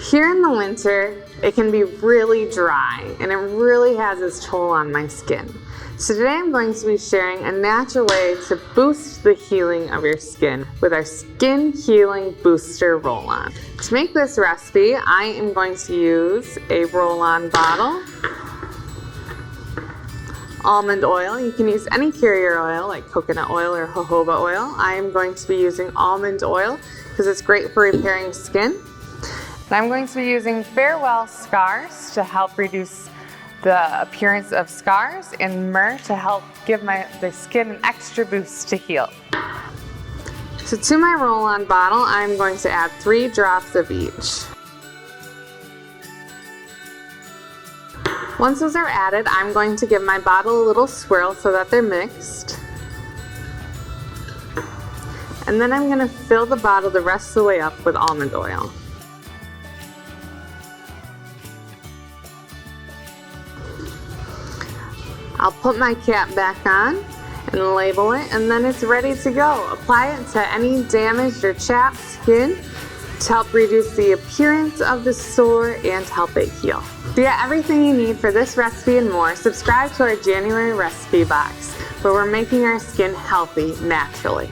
Here in the winter, it can be really dry and it really has its toll on my skin. So today I'm going to be sharing a natural way to boost the healing of your skin with our Skin Healing Booster Roll-On. To make this recipe, I am going to use a roll-on bottle, almond oil. You can use any carrier oil like coconut oil or jojoba oil. I am going to be using almond oil because it's great for repairing skin. And I'm going to be using Farewell Scars to help reduce the appearance of scars, and Myrrh to help give the skin an extra boost to heal. So to my roll-on bottle, I'm going to add 3 drops of each. Once those are added, I'm going to give my bottle a little swirl so that they're mixed. And then I'm going to fill the bottle the rest of the way up with almond oil. I'll put my cap back on and label it, and then it's ready to go. Apply it to any damaged or chapped skin to help reduce the appearance of the sore and help it heal. To get everything you need for this recipe and more, subscribe to our January recipe box, where we're making our skin healthy naturally.